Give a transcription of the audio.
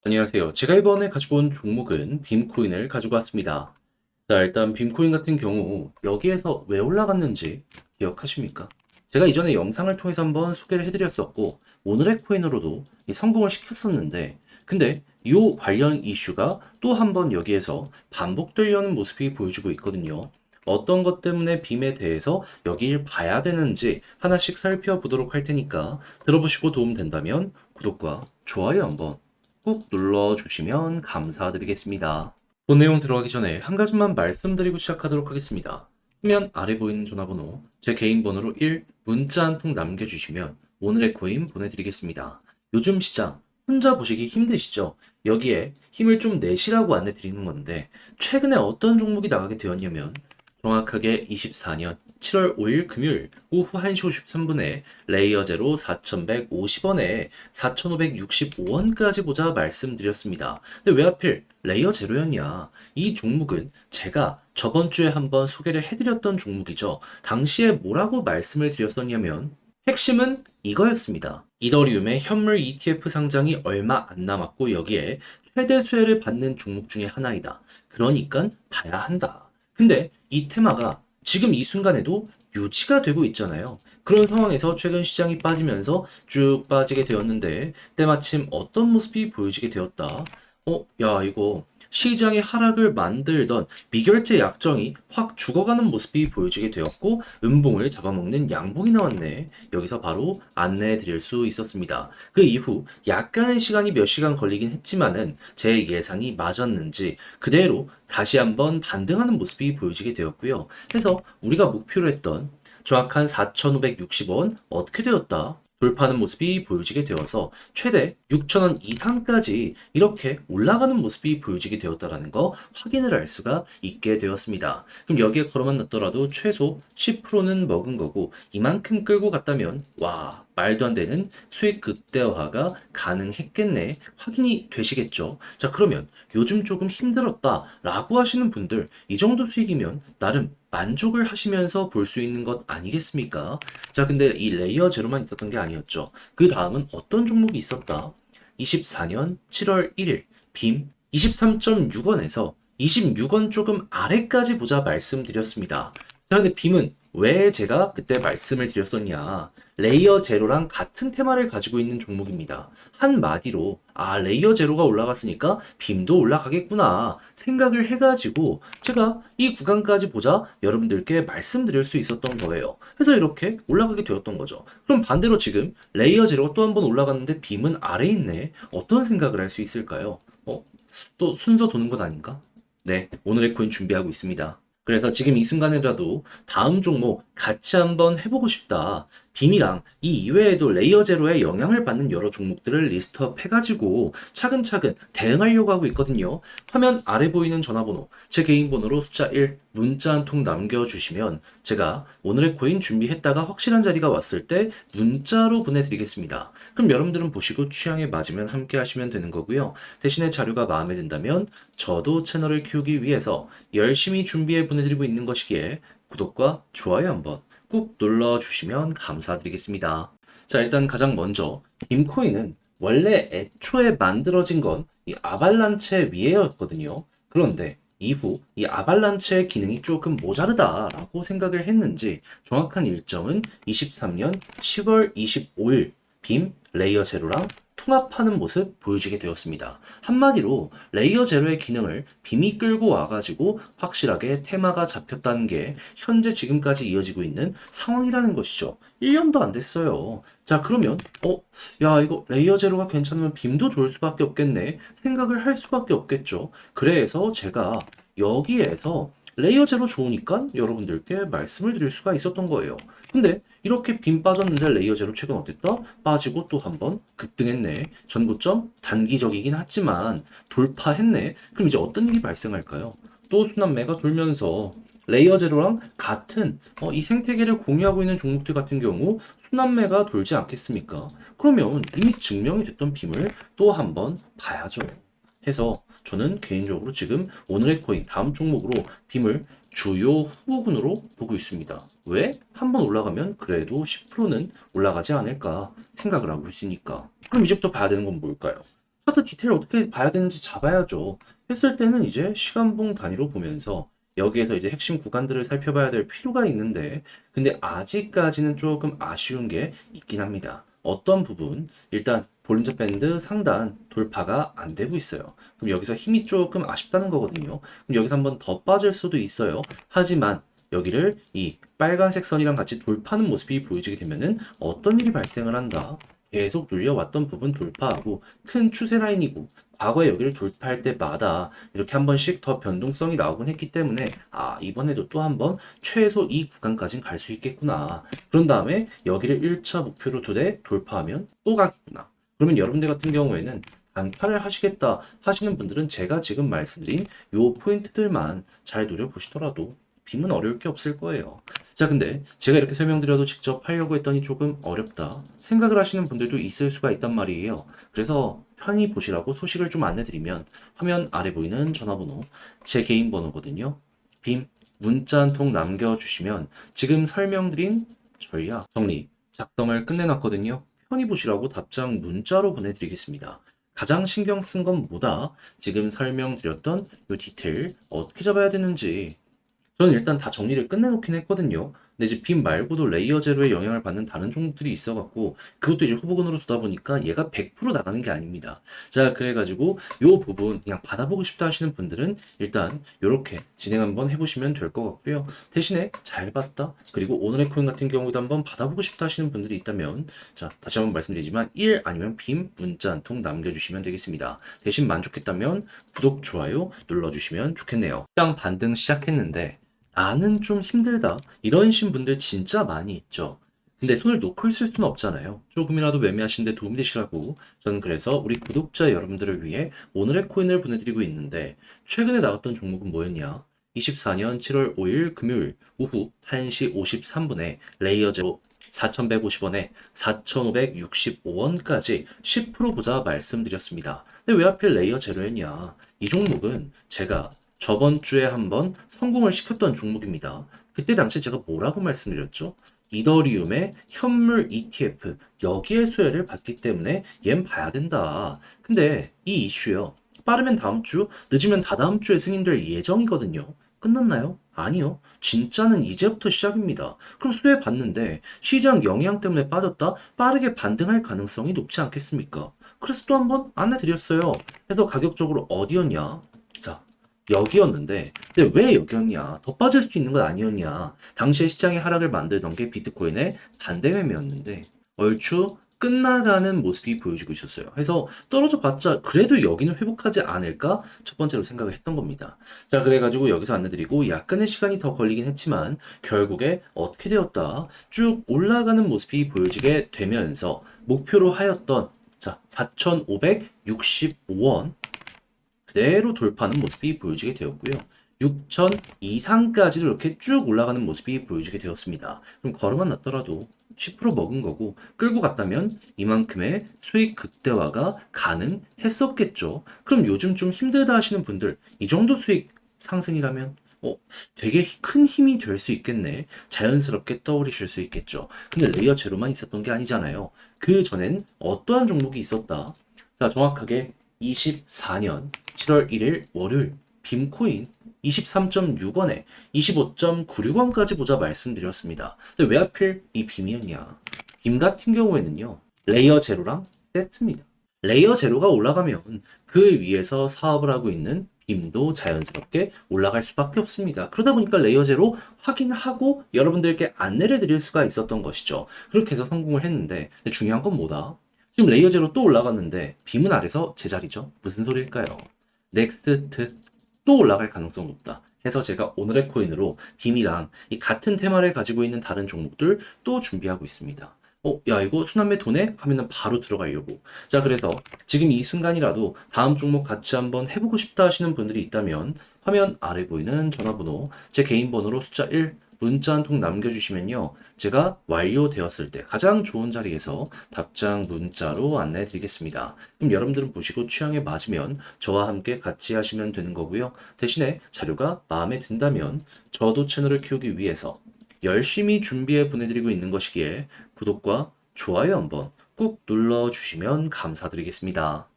안녕하세요. 제가 이번에 가지고 온 종목은 빔코인을 가지고 왔습니다. 자, 일단 빔코인 같은 경우 여기에서 왜 올라갔는지 기억하십니까? 제가 이전에 영상을 통해서 한번 소개를 해드렸었고 오늘의 코인으로도 이 성공을 시켰었는데 근데 이 관련 이슈가 또 한번 여기에서 반복되려는 모습이 보여주고 있거든요. 어떤 것 때문에 빔에 대해서 여길 봐야 되는지 하나씩 살펴보도록 할 테니까 들어보시고 도움 된다면 구독과 좋아요 한번 꾹 눌러주시면 감사드리겠습니다. 본 내용 들어가기 전에 한 가지만 말씀드리고 시작하도록 하겠습니다. 화면 아래 보이는 전화번호, 제 개인 번호로 1 문자 한 통 남겨주시면 오늘의 코인 보내드리겠습니다. 요즘 시장 혼자 보시기 힘드시죠? 여기에 힘을 좀 내시라고 안내 드리는 건데 최근에 어떤 종목이 나가게 되었냐면 정확하게 24년 7월 5일 금요일 오후 1시 53분에 레이어 제로 4,150원에 4,565원까지 보자 말씀드렸습니다. 근데 왜 하필 레이어 제로였냐? 이 종목은 제가 저번 주에 한번 소개를 해드렸던 종목이죠. 당시에 뭐라고 말씀을 드렸었냐면 핵심은 이거였습니다. 이더리움의 현물 ETF 상장이 얼마 안 남았고 여기에 최대 수혜를 받는 종목 중에 하나이다. 그러니까 봐야 한다. 근데 이 테마가 지금 이 순간에도 유지가 되고 있잖아요. 그런 상황에서 최근 시장이 빠지면서 쭉 빠지게 되었는데 때마침 어떤 모습이 보여지게 되었다. 야, 이거 시장의 하락을 만들던 미결제 약정이 확 죽어가는 모습이 보여지게 되었고 음봉을 잡아먹는 양봉이 나왔네. 여기서 바로 안내해 드릴 수 있었습니다. 그 이후 약간의 시간이 몇 시간 걸리긴 했지만은 제 예상이 맞았는지 그대로 다시 한번 반등하는 모습이 보여지게 되었고요. 해서 우리가 목표로 했던 정확한 4,560원 어떻게 되었다? 돌파하는 모습이 보여지게 되어서 최대 6,000원 이상까지 이렇게 올라가는 모습이 보여지게 되었다라는 거 확인을 할 수가 있게 되었습니다. 그럼 여기에 걸어만 놨더라도 최소 10%는 먹은 거고 이만큼 끌고 갔다면 와 말도 안 되는 수익 극대화가 가능했겠네 확인이 되시겠죠. 자 그러면 요즘 조금 힘들었다라고 하시는 분들 이 정도 수익이면 나름 만족을 하시면서 볼 수 있는 것 아니겠습니까? 자, 근데 이 레이어 제로만 있었던 게 아니었죠. 그 다음은 어떤 종목이 있었다? 24년 7월 1일 빔 23.6원에서 26원 조금 아래까지 보자 말씀드렸습니다. 자, 근데 빔은 왜 제가 그때 말씀을 드렸었냐? 레이어 제로랑 같은 테마를 가지고 있는 종목입니다. 한마디로 레이어 제로가 올라갔으니까 빔도 올라가겠구나 생각을 해가지고 제가 이 구간까지 보자 여러분들께 말씀드릴 수 있었던 거예요. 그래서 이렇게 올라가게 되었던 거죠. 그럼 반대로 지금 레이어 제로가 또 한 번 올라갔는데 빔은 아래에 있네. 어떤 생각을 할 수 있을까요? 또 순서 도는 것 아닌가? 네, 오늘의 코인 준비하고 있습니다. 그래서 지금 이 순간에라도 다음 종목 같이 한번 해보고 싶다. 빔이랑 이 이외에도 레이어 제로에 영향을 받는 여러 종목들을 리스트업 해가지고 차근차근 대응하려고 하고 있거든요. 화면 아래 보이는 전화번호, 제 개인 번호로 숫자 1 문자 한 통 남겨주시면 제가 오늘의 코인 준비했다가 확실한 자리가 왔을 때 문자로 보내드리겠습니다. 그럼 여러분들은 보시고 취향에 맞으면 함께 하시면 되는 거고요. 대신에 자료가 마음에 든다면 저도 채널을 키우기 위해서 열심히 준비해 보내드리고 있는 것이기에 구독과 좋아요 한번 꾹 눌러주시면 감사드리겠습니다. 자, 일단 가장 먼저 빔코인은 원래 애초에 만들어진 건 이 아발란체 위에였거든요. 그런데 이후 이 아발란체의 기능이 조금 모자르다라고 생각을 했는지 정확한 일정은 23년 10월 25일 빔 레이어 제로랑 통합하는 모습 보여지게 되었습니다. 한마디로 레이어 제로의 기능을 빔이 끌고 와가지고 확실하게 테마가 잡혔다는 게 현재 지금까지 이어지고 있는 상황이라는 것이죠. 1년도 안 됐어요. 자, 그러면, 야, 이거 레이어 제로가 괜찮으면 빔도 좋을 수밖에 없겠네. 생각을 할 수밖에 없겠죠. 그래서 제가 여기에서 레이어 제로 좋으니까 여러분들께 말씀을 드릴 수가 있었던 거예요. 근데 이렇게 빔 빠졌는데 레이어 제로 최근 어땠다? 빠지고 또 한번 급등했네. 전고점 단기적이긴 하지만 돌파했네. 그럼 이제 어떤 일이 발생할까요? 또 순환매가 돌면서 레이어 제로랑 같은 이 생태계를 공유하고 있는 종목들 같은 경우 순환매가 돌지 않겠습니까? 그러면 이미 증명이 됐던 빔을 또 한번 봐야죠. 해서 저는 개인적으로 지금 오늘의 코인 다음 종목으로 빔을 주요 후보군으로 보고 있습니다. 왜? 한번 올라가면 그래도 10%는 올라가지 않을까 생각을 하고 있으니까. 그럼 이제부터 봐야 되는 건 뭘까요? 차트 디테일 어떻게 봐야 되는지 잡아야죠. 했을 때는 이제 시간봉 단위로 보면서 여기에서 이제 핵심 구간들을 살펴봐야 될 필요가 있는데, 근데 아직까지는 조금 아쉬운 게 있긴 합니다. 어떤 부분? 일단 볼린저 밴드 상단 돌파가 안 되고 있어요. 그럼 여기서 힘이 조금 아쉽다는 거거든요. 그럼 여기서 한번 더 빠질 수도 있어요. 하지만 여기를 이 빨간색 선이랑 같이 돌파하는 모습이 보여지게 되면은 어떤 일이 발생을 한다. 계속 눌려왔던 부분 돌파하고 큰 추세 라인이고, 과거에 여기를 돌파할 때마다 이렇게 한 번씩 더 변동성이 나오곤 했기 때문에 이번에도 또 한 번 최소 이 구간까지는 갈 수 있겠구나. 그런 다음에 여기를 1차 목표로 두되 돌파하면 또 가겠구나. 그러면 여러분들 같은 경우에는 단타를 하시겠다 하시는 분들은 제가 지금 말씀드린 요 포인트들만 잘 노려보시더라도 빔은 어려울 게 없을 거예요. 자, 근데 제가 이렇게 설명드려도 직접 하려고 했더니 조금 어렵다 생각을 하시는 분들도 있을 수가 있단 말이에요. 그래서 편히 보시라고 소식을 좀 안내드리면, 화면 아래 보이는 전화번호 제 개인 번호거든요. 빔 문자 한 통 남겨주시면 지금 설명드린 전략 정리 작성을 끝내놨거든요. 편히 보시라고 답장 문자로 보내드리겠습니다. 가장 신경 쓴 건 뭐다? 지금 설명드렸던 요 디테일 어떻게 잡아야 되는지 저는 일단 다 정리를 끝내놓긴 했거든요. 근데 이제 빔 말고도 레이어 제로에 영향을 받는 다른 종목들이 있어갖고 그것도 이제 후보군으로 두다 보니까 얘가 100% 나가는 게 아닙니다. 자, 그래가지고 요 부분 그냥 받아보고 싶다 하시는 분들은 일단 요렇게 진행 한번 해보시면 될 것 같고요. 대신에 잘 봤다, 그리고 오늘의 코인 같은 경우도 한번 받아보고 싶다 하시는 분들이 있다면, 자, 다시 한번 말씀드리지만 1 아니면 빔 문자 한 통 남겨주시면 되겠습니다. 대신 만족했다면 구독, 좋아요 눌러주시면 좋겠네요. 시장 반등 시작했는데 나는 좀 힘들다 이러신 분들 진짜 많이 있죠. 근데 손을 놓고 있을 수는 없잖아요. 조금이라도 매매하시는데 도움이 되시라고 저는 그래서 우리 구독자 여러분들을 위해 오늘의 코인을 보내드리고 있는데, 최근에 나왔던 종목은 뭐였냐? 24년 7월 5일 금요일 오후 1시 53분에 레이어 제로 4,150원에 4,565원까지 10% 보자 말씀드렸습니다. 근데 왜 하필 레이어 제로였냐? 이 종목은 제가 저번 주에 한번 성공을 시켰던 종목입니다. 그때 당시 제가 뭐라고 말씀드렸죠? 이더리움의 현물 ETF 여기에 수혜를 받기 때문에 얜 봐야 된다. 근데 이 이슈요, 빠르면 다음 주, 늦으면 다다음 주에 승인될 예정이거든요. 끝났나요? 아니요. 진짜는 이제부터 시작입니다. 그럼 수혜 받는데 시장 영향 때문에 빠졌다? 빠르게 반등할 가능성이 높지 않겠습니까? 그래서 또 한번 안내 드렸어요. 그래서 가격적으로 어디였냐? 자, 여기였는데, 근데 왜 여기였냐? 더 빠질 수 있는 건 아니었냐? 당시에 시장의 하락을 만들던 게 비트코인의 반대 매매였는데 얼추 끝나가는 모습이 보여지고 있었어요. 그래서 떨어져 봤자 그래도 여기는 회복하지 않을까? 첫 번째로 생각을 했던 겁니다. 자, 그래가지고 여기서 안내드리고 약간의 시간이 더 걸리긴 했지만 결국에 어떻게 되었다? 쭉 올라가는 모습이 보여지게 되면서 목표로 하였던, 자, 4,565원 그대로 돌파하는 모습이 보여지게 되었고요. 6천 이상까지도 이렇게 쭉 올라가는 모습이 보여지게 되었습니다. 그럼 걸어만 놨더라도 10% 먹은 거고 끌고 갔다면 이만큼의 수익 극대화가 가능했었겠죠. 그럼 요즘 좀 힘들다 하시는 분들, 이 정도 수익 상승이라면 되게 큰 힘이 될 수 있겠네. 자연스럽게 떠오르실 수 있겠죠. 근데 레이어 제로만 있었던 게 아니잖아요. 그 전엔 어떠한 종목이 있었다? 자, 정확하게 24년 7월 1일 월요일 빔코인 23.6원에 25.96원까지 보자 말씀드렸습니다. 근데 왜 하필 이 빔이었냐? 빔 같은 경우에는요, 레이어 제로랑 세트입니다. 레이어 제로가 올라가면 그 위에서 사업을 하고 있는 빔도 자연스럽게 올라갈 수밖에 없습니다. 그러다 보니까 레이어 제로 확인하고 여러분들께 안내를 드릴 수가 있었던 것이죠. 그렇게 해서 성공을 했는데, 근데 중요한 건 뭐다? 지금 레이어 제로 또 올라갔는데 빔은 아래서 제자리죠. 무슨 소리일까요? 넥스트 또 올라갈 가능성 높다 해서 제가 오늘의 코인으로 빔이랑 이 같은 테마를 가지고 있는 다른 종목들 또 준비하고 있습니다. 야, 이거 순환매 도네? 하면은 바로 들어가려고. 자, 그래서 지금 이 순간이라도 다음 종목 같이 한번 해보고 싶다 하시는 분들이 있다면 화면 아래 보이는 전화번호, 제 개인 번호로 숫자 1 문자 한 통 남겨주시면요, 제가 완료되었을 때 가장 좋은 자리에서 답장 문자로 안내해 드리겠습니다. 그럼 여러분들은 보시고 취향에 맞으면 저와 함께 같이 하시면 되는 거고요. 대신에 자료가 마음에 든다면 저도 채널을 키우기 위해서 열심히 준비해 보내드리고 있는 것이기에 구독과 좋아요 한번 꼭 눌러주시면 감사드리겠습니다.